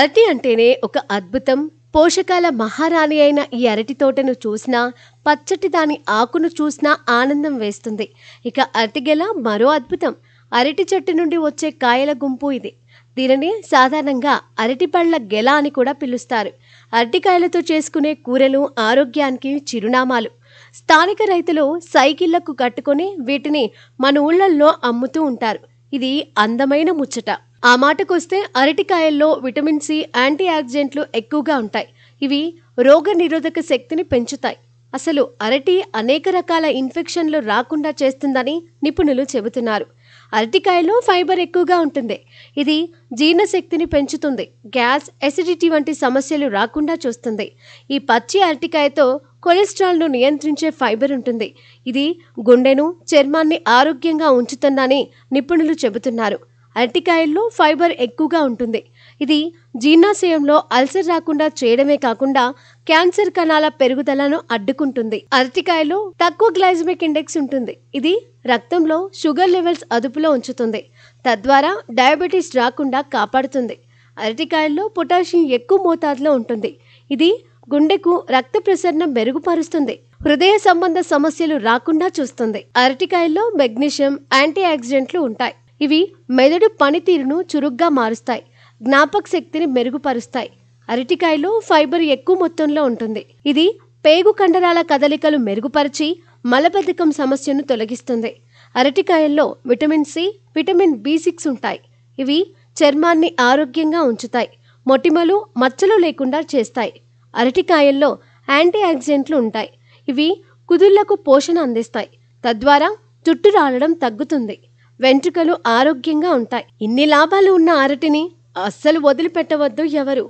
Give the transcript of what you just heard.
అరటి అంటేనే ఒక అద్భుతం. పోషకాల మహారాణి అయిన ఈ అరటి తోటను చూసినా, పచ్చటి దాని ఆకును చూసినా ఆనందం వేస్తుంది. ఇక అరటిగెల మరో అద్భుతం. అరటి చెట్టు నుండి వచ్చే కాయల గుంపు ఇది. దీనిని సాధారణంగా అరటిపళ్ళ గెల అని కూడా పిలుస్తారు. అరటికాయలతో చేసుకునే కూరలు ఆరోగ్యానికి చిరునామాలు. స్థానిక రైతులు సైకిళ్లకు కట్టుకొని వీటిని మన ఊళ్ళల్లో అమ్ముతూ ఉంటారు. ఇది అందమైన ముచ్చట. ఆ మాటకొస్తే అరటికాయల్లో విటమిన్ సి, యాంటీ ఆక్సిడెంట్లు ఎక్కువగా ఉంటాయి. ఇవి రోగ నిరోధక శక్తిని పెంచుతాయి. అసలు అరటి అనేక రకాల ఇన్ఫెక్షన్లు రాకుండా చేస్తుందని నిపుణులు చెబుతున్నారు. అరటికాయలో ఫైబర్ ఎక్కువగా ఉంటుంది. ఇది జీర్ణశక్తిని పెంచుతుంది. గ్యాస్, ఎసిడిటీ వంటి సమస్యలు రాకుండా చూస్తుంది. ఈ పచ్చి అరటికాయతో కొలెస్ట్రాల్ను నియంత్రించే ఫైబర్ ఉంటుంది. ఇది గుండెను, చర్మాన్ని ఆరోగ్యంగా ఉంచుతుందని నిపుణులు చెబుతున్నారు. అరటికాయల్లో ఫైబర్ ఎక్కువగా ఉంటుంది. ఇది జీర్ణాశయంలో అల్సర్ రాకుండా చేయడమే కాకుండా క్యాన్సర్ కణాల పెరుగుదలను అడ్డుకుంటుంది. అరటికాయలో తక్కువ గ్లైసెమిక్ ఇండెక్స్ ఉంటుంది. ఇది రక్తంలో షుగర్ లెవెల్స్ అదుపులో ఉంచుతుంది. తద్వారా డయాబెటీస్ రాకుండా కాపాడుతుంది. అరటికాయల్లో పొటాషియం ఎక్కువ మోతాదులో ఉంటుంది. ఇది గుండెకు రక్త ప్రసరణ మెరుగుపరుస్తుంది. హృదయ సంబంధ సమస్యలు రాకుండా చూస్తుంది. అరటికాయల్లో మెగ్నీషియం, యాంటీ ఆక్సిడెంట్లు ఉంటాయి. ఇవి మెదడు పనితీరును చురుగ్గా మారుస్తాయి. జ్ఞాపక శక్తిని మెరుగుపరుస్తాయి. అరటికాయలో ఫైబర్ ఎక్కువ మొత్తంలో ఉంటుంది. ఇది పేగు కండరాల కదలికలు మెరుగుపరిచి మలబద్ధకం సమస్యను తొలగిస్తుంది. అరటికాయల్లో విటమిన్ సి, విటమిన్ బి6 ఉంటాయి. ఇవి చర్మాన్ని ఆరోగ్యంగా ఉంచుతాయి. మొటిమలు, మచ్చలు లేకుండా చేస్తాయి. అరటికాయల్లో యాంటీ ఆక్సిడెంట్లు ఉంటాయి. ఇవి కుదుళ్లకు పోషణ అందిస్తాయి. తద్వారా జుట్టు రాలడం తగ్గుతుంది. వెంట్రుకలు ఆరోగ్యంగా ఉంటాయి. ఇన్ని లాభాలు ఉన్న అరటిని అస్సలు వదిలిపెట్టవద్దు ఎవరు.